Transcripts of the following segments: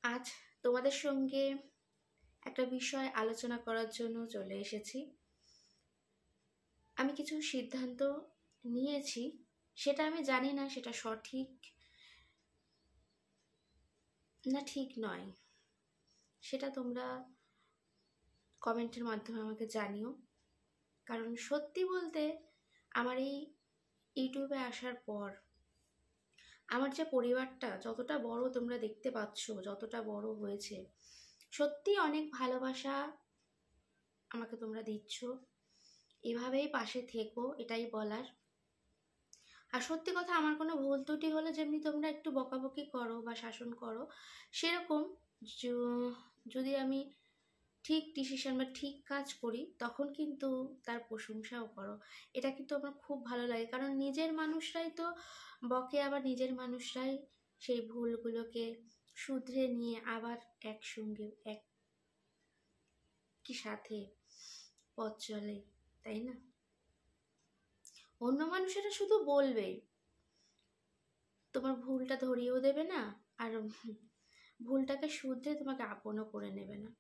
আজ তোমাদের সঙ্গে একটা বিষয় আলোচনা করার জন্য চলে এসেছি। আমি কিছু সিদ্ধান্ত নিয়েছি, সেটা আমি জানি না সেটা সঠিক না ঠিক নয়, সেটা তোমরা কমেন্টের মাধ্যমে আমাকে জানিও। কারণ সত্যি বলতে আমার এই ইউটিউবে আসার পর আমার যে পরিবারটা যতটা বড় তোমরা দেখতে পাচ্ছ, যতটা বড় হয়েছে, সত্যি অনেক ভালোবাসা আমাকে তোমরা দিচ্ছ। এভাবেই পাশে থেকো, এটাই বলার। আর সত্যি কথা, আমার কোনো ভুল ত্রুটি হলে যেমনি তোমরা একটু বকাবকি করো বা শাসন করো, সেরকম যদি আমি ঠিক ডিসিশন বা ঠিক কাজ করি তখন কিন্তু তার প্রশংসাও করো। এটা কিন্তু আমার খুব ভালো লাগে, কারণ নিজের মানুষরাই তো বকে, আবার নিজের মানুষরাই সেই ভুলগুলোকে শুধরে নিয়ে আবার একসঙ্গে একই সাথে পথ চলে, তাই না? অন্য মানুষেরা শুধু বলবে, তোমার ভুলটা ধরিয়েও দেবে না, আর ভুলটাকে শুধরে তোমাকে আপনও করে নেবে না।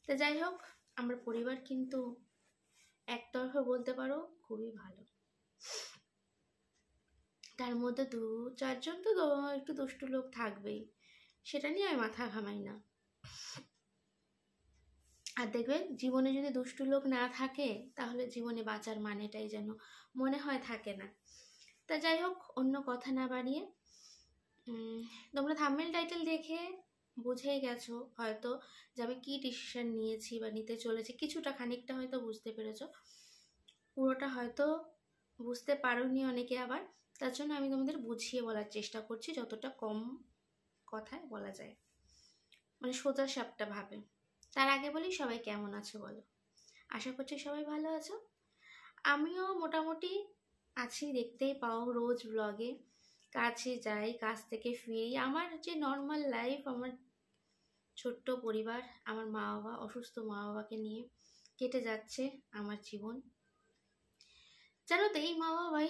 তো যাই হোক, আমার পরিবার কিন্তু একতরফা বলতে পারো খুবই ভালো। তার মধ্যে 2-4 জন তো একটু দুষ্টু লোক থাকবেই, সেটা নিয়ে আমি মাথা ঘামাই না। আর দেখবে, জীবনে যদি দুষ্টু লোক না থাকে তাহলে জীবনে বাঁচার মানেটাই যেন মনে হয় থাকে না। তা যাই হোক, অন্য কথা না বাড়িয়ে, তোমরা থাম্বনেল টাইটেল দেখে বুঝেই গেছো হয়তো যে আমি কী ডিসিশন নিয়েছি বা নিতে চলেছি। কিছুটা, খানিকটা হয়তো বুঝতে পেরেছো, পুরোটা হয়তো বুঝতে পারোনি অনেকে আবার। তার জন্য আমি তোমাদের বুঝিয়ে বলার চেষ্টা করছি, যতটা কম কথায় বলা যায়, মানে সোজা সাপটা ভাবে। তার আগে বলি, সবাই কেমন আছো বলো? আশা করছি সবাই ভালো আছো। আমিও মোটামুটি আছি, দেখতেই পাও রোজ ব্লগে। কাছে যাই, কাজ থেকে ফিরি, আমার যে নর্মাল লাইফ, আমার ছোট্ট পরিবার, আমার মা বাবা, অসুস্থ মা বাবাকে নিয়ে কেটে যাচ্ছে আমার জীবন। জানো তো, এই মা বাবাই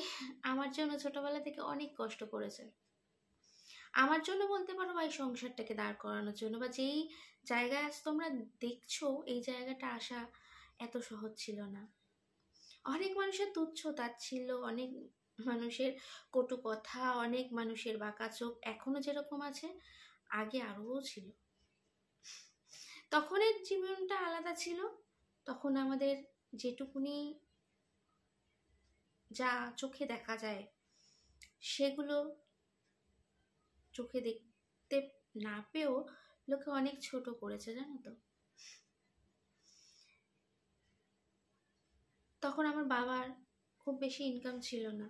আমার জন্য ছোটবেলা থেকে অনেক কষ্ট করেছে। আমার জন্য বলতে পারো, বা এই সংসারটাকে দাঁড় করানোর জন্য, বা যেই জায়গায় আজ তোমরা দেখছো, এই জায়গাটা আসা এত সহজ ছিল না। অনেক মানুষের তুচ্ছ তাচ্ছিল্য, অনেক মানুষের কটু কথা, অনেক মানুষের বাঁকা চোখ এখনো যেরকম আছে, আগে আরও ছিল। তখনের জীবনটা আলাদা ছিল। তখন আমাদের যেটুকুনি যা চোখে দেখা যায়, সেগুলো চোখে দেখতে না পেয়েও লোকে অনেক ছোট করেছে, জানো তো। তখন আমার বাবার খুব বেশি ইনকাম ছিল না,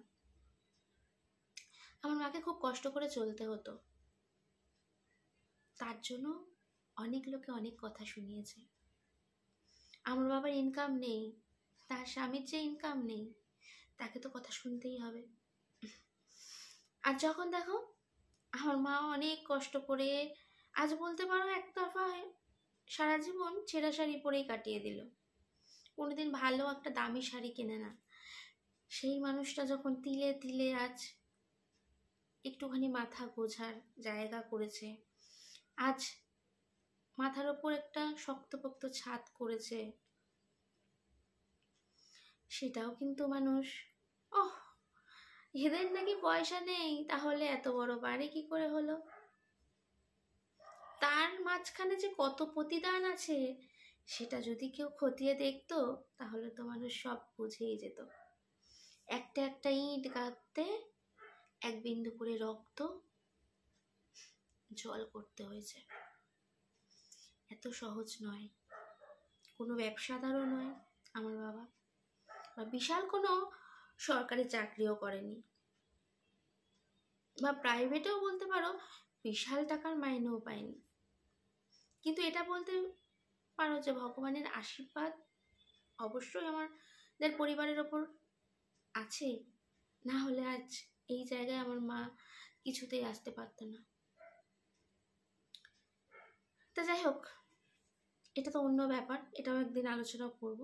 আমার মাকে খুব কষ্ট করে চলতে হতো। তার জন্য অনেক লোকে অনেক কথা শুনিয়েছে। আমার বাবার ইনকাম নেই, তার স্বামীর যে ইনকাম নেই, তাকে তো কথা শুনতেই হবে। আর যখন দেখো, আমার মা অনেক কষ্ট করে, আজ বলতে পারো একতরফা সারা জীবন ছেঁড়া শাড়ি পরেই কাটিয়ে দিল, কোনোদিন ভালো একটা দামি শাড়ি কেনে না। সেই মানুষটা যখন তিলে তিলে আজ একটুখানি মাথা গোছার জায়গা করেছে, আজ মাথার ওপর একটা শক্তপোক্ত ছাদ করেছে, সেটাও কিন্তু মানুষ, ওহ, এদের নাকি পয়সা নেই, তাহলে এত বড় বাড়ি কি করে হলো? তার মাঝখানে যে কত প্রতিদান আছে, সেটা যদি কেউ খতিয়ে দেখতো তাহলে তো মানুষ সব বুঝেই যেত। একটা একটা ইট গাঁথতে এক বিন্দু করে রক্ত জল করতে হয়েছে। এত সহজ নয়, কোনো ব্যবসাদারও নয় আমার বাবা, বা বিশাল কোনো সরকারি চাকরিও করেনি, বা প্রাইভেটেও বলতে পারো বিশাল টাকার মাইনেও পায়নি। কিন্তু এটা বলতে পারো যে ভগবানের আশীর্বাদ অবশ্যই আমাদের পরিবারের ওপর আছে, না হলে আজ এই জায়গায় আমার মা কিছুতেই আসতে পারতো না। তা যাই হোক, এটা তো অন্য ব্যাপার, এটাও একদিন আলোচনা করব।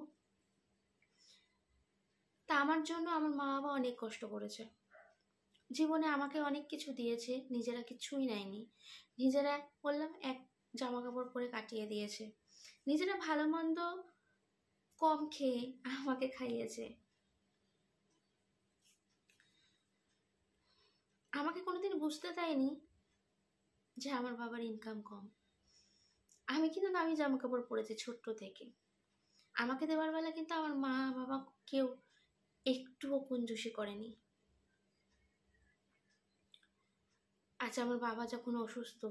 তা আমার জন্য আমার মা বাবা অনেক কষ্ট করেছে, জীবনে আমাকে অনেক কিছু দিয়েছে, নিজেরা কিছুই নেয়নি। নিজেরা বললাম, এক জামা কাপড় পরে কাটিয়ে দিয়েছে, নিজেরা ভালো মন্দ কম খেয়ে আমাকে খাইয়েছে। আমাকে কোনোদিন বুঝতে দেয়নি যে আমার বাবার ইনকাম কম। আমি কিন্তু দামি জামা কাপড় পরেছি ছোট্ট থেকে। আমাকে দেওয়ার বেলা কিন্তু আমার মা বাবা কেউ একটুও কঞ্জুসি করেনি। আচ্ছা, আমার বাবা যখন অসুস্থ,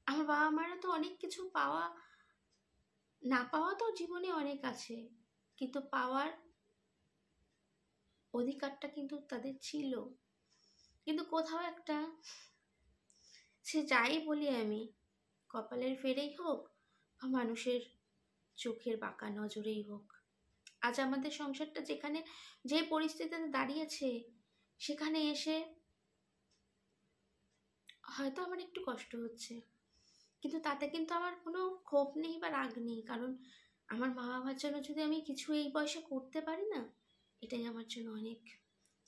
আমার বাবা মারা তো অনেক কিছু পাওয়া না পাওয়া তো জীবনে অনেক আছে, কিন্তু পাওয়ার অধিকারটা কিন্তু তাদের ছিল। কিন্তু কোথাও একটা, সে যাই বলি আমি, কপালের ফেরেই হোক বা মানুষের চোখের বাঁকা নজরেই হোক, আজ আমাদের সংসারটা যেখানে যে পরিস্থিতিতে দাঁড়িয়েছে, সেখানে এসে হয়তো আমার একটু কষ্ট হচ্ছে, কিন্তু তাতে কিন্তু আমার কোনো ক্ষোভ নেই বা রাগ নেই। কারণ আমার মা বাবার জন্য যদি আমি কিছু এই বয়সে করতে পারি না, এটাই আমার জন্য অনেক।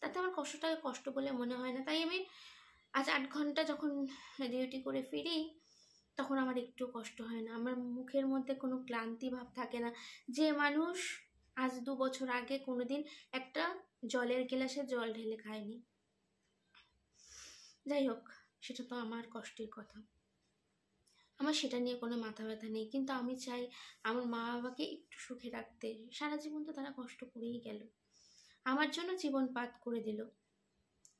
তাতে আমার কষ্টটাকে কষ্ট বলে মনে হয় না। তাই আমি আজ 8 ঘন্টা যখন ডিউটি করে ফিরি, তখন আমার একটু কষ্ট হয় না, আমার মুখের মধ্যে কোনো ক্লান্তি ভাব থাকে না। যে মানুষ আজ 2 বছর আগে কোনোদিন একটা জলের গ্লাসে জল ঢেলে খায়নি। যাই হোক, সেটা তো আমার কষ্টের কথা, আমার সেটা নিয়ে কোনো মাথা ব্যথা নেই। কিন্তু আমি চাই আমার মা বাবাকে একটু সুখে রাখতে। সারা জীবন তো তারা কষ্ট করেই গেল, আমার জন্য জীবন পাত করে দিল।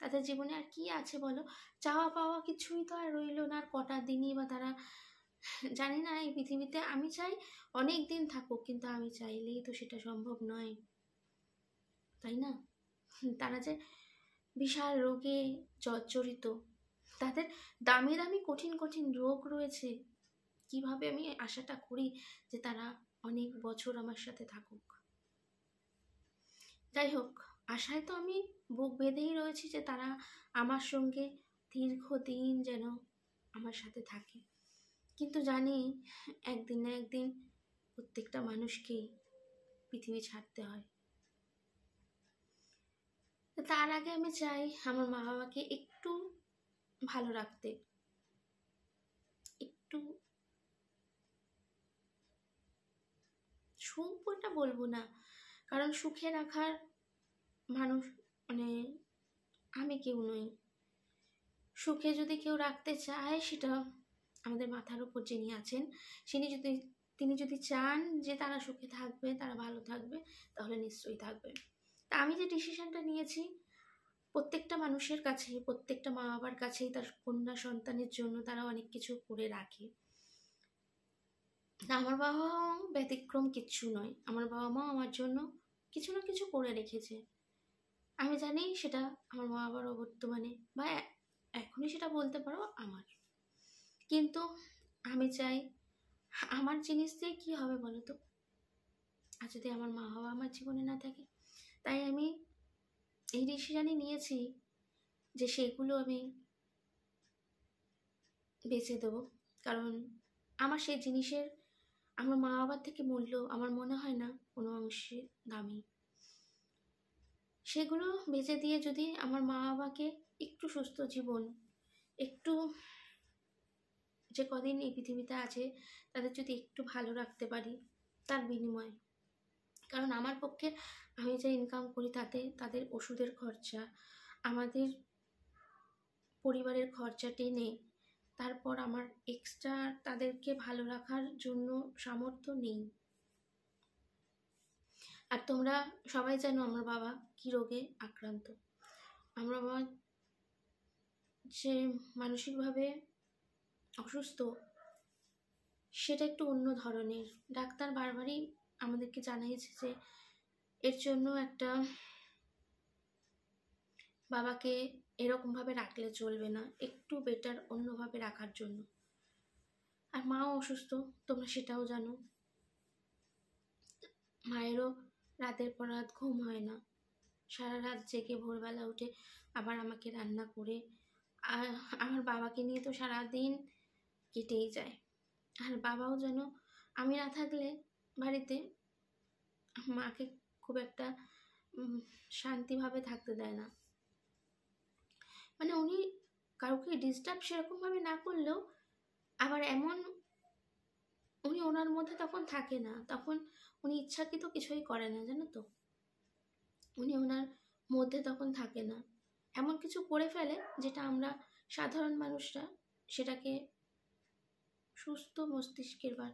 তাদের জীবনে আর কি আছে বলো? চাওয়া পাওয়া কিছুই তো আর রইলো না। আর কটা দিনই বা তারা, জানি না, এই পৃথিবীতে আমি চাই অনেক দিন থাকুক, কিন্তু আমি চাইলেই তো সেটা সম্ভব নয়, তাই না? তারা যে বিশাল রোগে জর্জরিত, তাদের দামি দামি কঠিন কঠিন রোগ রয়েছে। কিভাবে আমি আশাটা করি যে তারা অনেক বছর আমার সাথে থাকুক। যাই হোক, আশায় তো আমি বুক বেঁধেই রয়েছি যে তারা আমার সঙ্গে দীর্ঘদিন যেন আমার সাথে থাকে। কিন্তু জানি একদিন না একদিন প্রত্যেকটা মানুষকেই পৃথিবী ছাড়তে হয়। তার আগে আমি চাই আমার মা বাবাকে একটু ভালো রাখতে, একটু সুখ বলটা বলবো না, কারণ সুখে রাখার মানুষ মানে আমি কেউ নই। সুখে যদি কেউ রাখতে চায়, সেটা আমাদের মাথার উপর যিনি আছেন, তিনি যদি চান যে তারা সুখে থাকবে, তারা ভালো থাকবে, তাহলে নিশ্চয়ই থাকবে। তা আমি যে ডিসিশনটা নিয়েছি, প্রত্যেকটা মানুষের কাছে, প্রত্যেকটা মা বাবার কাছেই তার কন্যা সন্তানের জন্য তারা অনেক কিছু করে রাখে। আমার বাবা মাও ব্যতিক্রম কিচ্ছু নয়। আমার বাবা মাও আমার জন্য কিছু না কিছু করে রেখেছে। আমি জানি সেটা আমার মা বাবার অবর্তমানে বা এখনই সেটা বলতে পারো আমার। কিন্তু আমি চাই, আমার জিনিস দিয়ে কী হবে বলো তো, আর যদি আমার মা বাবা আমার জীবনে না থাকে। তাই আমি এই ডিসিশনই নিয়েছি যে সেগুলো আমি বেঁচে দেবো। কারণ আমার সেই জিনিসের, আমার মা বাবার থেকে মূল্য আমার মনে হয় না কোনো অংশে দামি। সেগুলো বেঁচে দিয়ে যদি আমার মা বাবাকে একটু সুস্থ জীবন, একটু যে কদিন এই পৃথিবীতে আছে তাদের যদি একটু ভালো রাখতে পারি, তার বিনিময়ে। কারণ আমার পক্ষে আমি যে ইনকাম করি তাতে তাদের ওষুধের খরচা, আমাদের পরিবারের খরচা টেনে তারপর আমার এক্সট্রা তাদেরকে ভালো রাখার জন্য সামর্থ্য নেই। আর তোমরা সবাই জানো আমার বাবা কী রোগে আক্রান্ত। আমার বাবা যে মানসিকভাবে অসুস্থ, সেটা একটু অন্য ধরনের। ডাক্তার বারবারই আমাদেরকে জানিয়েছে যে এর জন্য একটা, বাবাকে এরকমভাবে রাখলে চলবে না, একটু বেটার অন্যভাবে রাখার জন্য। আর মাও অসুস্থ, তোমরা সেটাও জানো। মায়েরও রাতের পর রাত ঘুম হয় না, সারা রাত জেগে ভোরবেলা উঠে আবার আমাকে রান্না করে, আর আমার বাবাকে নিয়ে তো সারাদিন কেটেই যায়। আর বাবাও যেন আমি না থাকলে বাড়িতে মাকে খুব একটা শান্তিভাবে থাকতে দেয় না। মানে উনি কাউকে ডিস্টার্ব সেরকমভাবে না করলেও আবার এমন উনি ওনার মধ্যে তখন থাকে না, তখন উনি ইচ্ছাকৃত কিছুই করে না, জানো তো। উনি ওনার মধ্যে তখন থাকে না, এমন কিছু করে ফেলে যেটা আমরা সাধারণ মানুষরা সেটাকে সুস্থ মস্তিষ্কের বা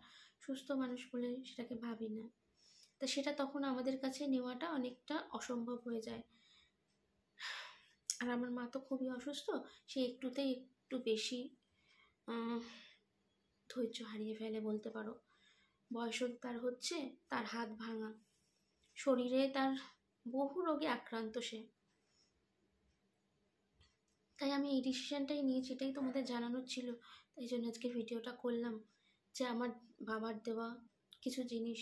সুস্থ মানুষ বলে সেটাকে ভাবি না। তা সেটা তখন আমাদের কাছে নেওয়াটা অনেকটা অসম্ভব হয়ে যায়। আর আমার মা তো খুবই অসুস্থ, সে একটুতেই একটু বেশি ধৈর্য হারিয়ে ফেলে বলতে পারো। বয়সও তার হচ্ছে, তার হাত ভাঙা, শরীরে তার বহু রোগে আক্রান্ত সে। তাই আমি এই ডিসিশনটাই নিয়েছি, এটাই তোমাদের জানানোর ছিল, তাই জন্য আজকে ভিডিওটা করলাম যে আমার বাবার দেওয়া কিছু জিনিস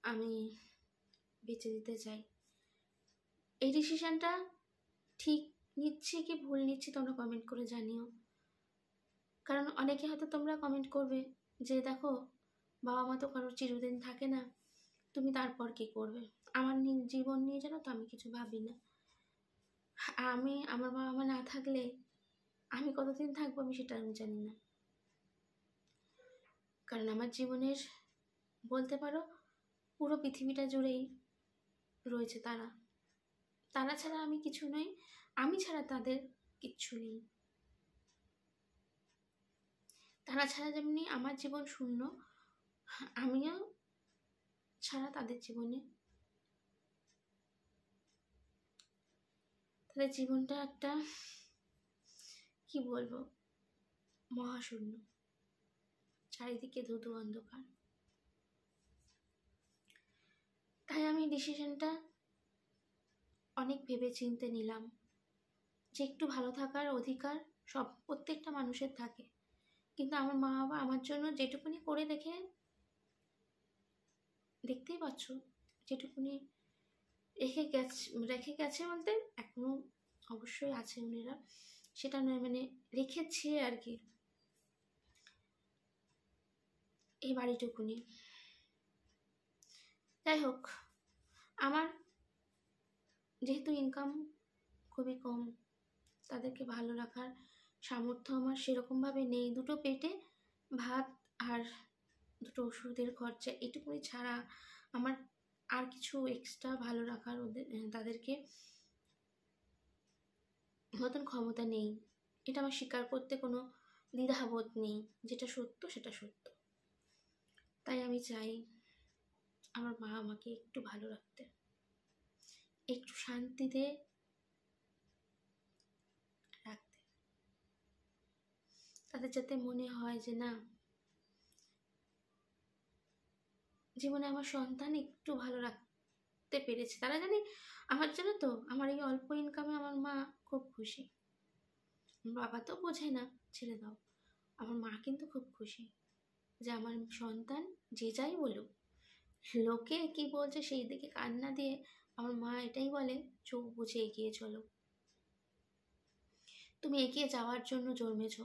আমি বেঁচে দিতে চাই। এই ডিসিশনটা ঠিক নিচ্ছি কি ভুল নিচ্ছি তোমরা কমেন্ট করে জানিও। কারণ অনেকে হয়তো তোমরা কমেন্ট করবে যে দেখো বাবা মা তো কারোর চিরদিন থাকে না, তুমি তারপর কি করবে। আমার জীবন নিয়ে জানো তো আমি কিছু ভাবি না। আমার বাবা মা না থাকলে আমি কতদিন থাকবো আমি সেটা আমি জানি না। কারণ আমার জীবনের বলতে পারো পুরো পৃথিবীটা জুড়েই রয়েছে তারা। তারা ছাড়া আমি কিছু নই, আমি ছাড়া তাদের কিচ্ছু নেই। তারা ছাড়া যেমনি আমার জীবন শূন্য, আমিও ছাড়া তাদের জীবনে, তাদের জীবনটা একটা কি বলবো মহাশূন্য, চারিদিকে ধুধু অন্ধকার। তাই আমি ডিসিশনটা অনেক ভেবে চিন্তে নিলাম যে একটু ভালো থাকার অধিকার প্রত্যেকটা মানুষের থাকে, কিন্তু আমার মা বাবা আমার জন্য যেটুকুনি করে দেখতেই পাচ্ছ, যেটুকুনি রেখে গেছে বলতে এখনো অবশ্যই আছে উনিরা, সেটা নয় মানে রেখেছে আর কি, এই বাড়িটুকুনি। যাই হোক, আমার যেহেতু ইনকাম খুবই কম, তাদেরকে ভালো রাখার সামর্থ্য আমার সেরকমভাবে নেই। দুটো পেটে ভাত আর দুটো ওষুধের খরচা এটুকুনি ছাড়া আমার আর কিছু এক্সট্রা ভালো রাখার তাদেরকে মতন ক্ষমতা নেই। এটা আমার স্বীকার করতে কোনো দ্বিধাবোধ নেই, যেটা সত্য সেটা সত্য। তাই আমি চাই আমার মা আমাকে একটু ভালো রাখতে, একটু শান্তিতে রাখতে, তাদের যাতে মনে হয় যে না জীবনে আমার সন্তান একটু ভালো রাখতে পেরেছে। তারা জানে আমার জন্য তো আমার এই অল্প ইনকামে আমার মা খুব খুশি। বাবা তো বোঝে না, ছেড়ে দাও, আমার মা কিন্তু খুব খুশি যে আমার সন্তান যে যাই বলুক, লোকে কি বলছে সেই দিকে কান না দিয়ে আমার মা এটাই বলে চোখ বুঝে এগিয়ে চলো। তুমি এগিয়ে যাওয়ার জন্য জন্মেছ,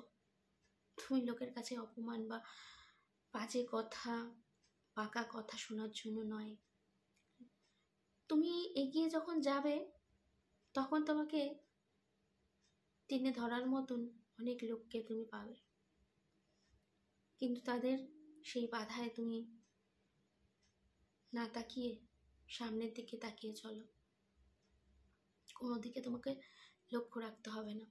তুমি লোকের কাছে অপমান বা বাজে কথা পাকা কথা শোনার জন্য নয়। তুমি এগিয়ে যখন যাবে তখন তোমাকে টেনে ধরার মতন অনেক লোককে তুমি পাবে, কিন্তু তাদের সেই বাধায় তুমি না তাকিয়ে সামনের দিকে তাকিয়ে চলো, কোনো দিকে তোমাকে লক্ষ্য রাখতে হবে না।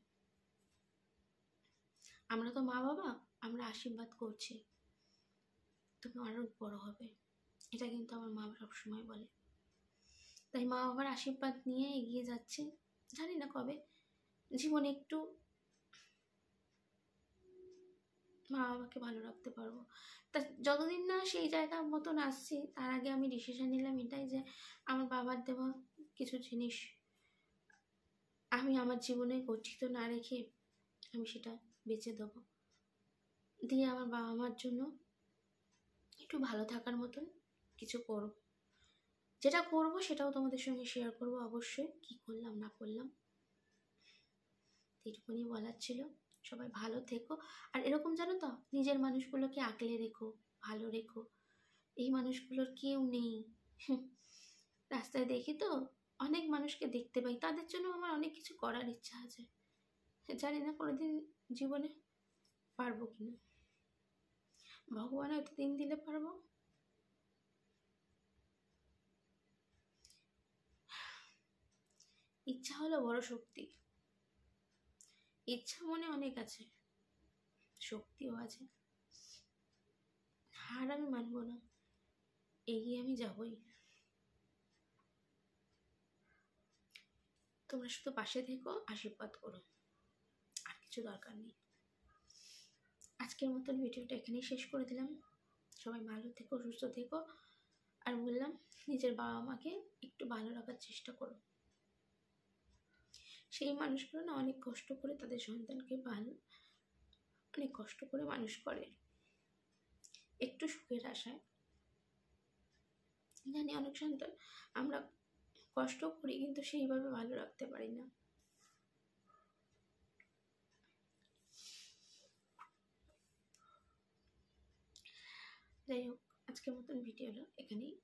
আমরা তো মা বাবা, আমরা আশীর্বাদ করছি তুমি আরো বড় হবে, এটা কিন্তু আমার মা বাবা সবসময় বলে। তাই মা বাবার আশীর্বাদ নিয়ে এগিয়ে যাচ্ছি। জানি না কবে জীবনে একটু মা বাবাকে ভালো রাখতে পারবো, তা যতদিন না সেই জায়গা মতন আসছি তার আগে আমি ডিসিশন নিলাম এটাই যে আমার বাবার দেওয়া কিছু জিনিস আমি আমার জীবনে গচ্ছিত না রেখে আমি সেটা বেঁচে দেবো, দিয়ে আমার বাবা মার জন্য একটু ভালো থাকার মতন কিছু করব। যেটা করব সেটাও তোমাদের সঙ্গে শেয়ার করব অবশ্যই, কি করলাম না করলাম। এইটুকুনি বলার ছিল। সবাই ভালো থেকো, আর এরকম জানো তো নিজের মানুষগুলোকে আগলে রেখো, ভালো রেখো। এই মানুষগুলোর কেউ নেই। রাস্তায় দেখি তো অনেক মানুষকে দেখতে পাই, তাদের জন্য আমার অনেক কিছু করার ইচ্ছা আছে, জানি না কোনোদিন জীবনে পারবো কিনা। ভগবান হয়তো দিন দিলে পারবো। ইচ্ছা হলো বড় শক্তি। ইচ্ছা মনে অনেক আছে, শক্তিও আছে। হার আমি মানবো না, এগিয়ে আমি যাবই। তোমরা শুধু পাশে থেকো, আশীর্বাদ করো, আর কিছু দরকার নেই। আজকের মতন ভিডিওটা এখানেই শেষ করে দিলাম। সবাই ভালো থেকো, সুস্থ থেকো। আর বললাম, নিজের বাবা মাকে একটু ভালো রাখার চেষ্টা করো। সেই মানুষগুলো না অনেক কষ্ট করে তাদের সন্তানকে অনেক কষ্ট করে মানুষ করে, একটু সুখের আশায়। জানি অনেক সন্তান আমরা কষ্ট করি, কিন্তু সেইভাবে ভালো রাখতে পারি না। যাই হোক, আজকের মতন ভিডিওটা এখানেই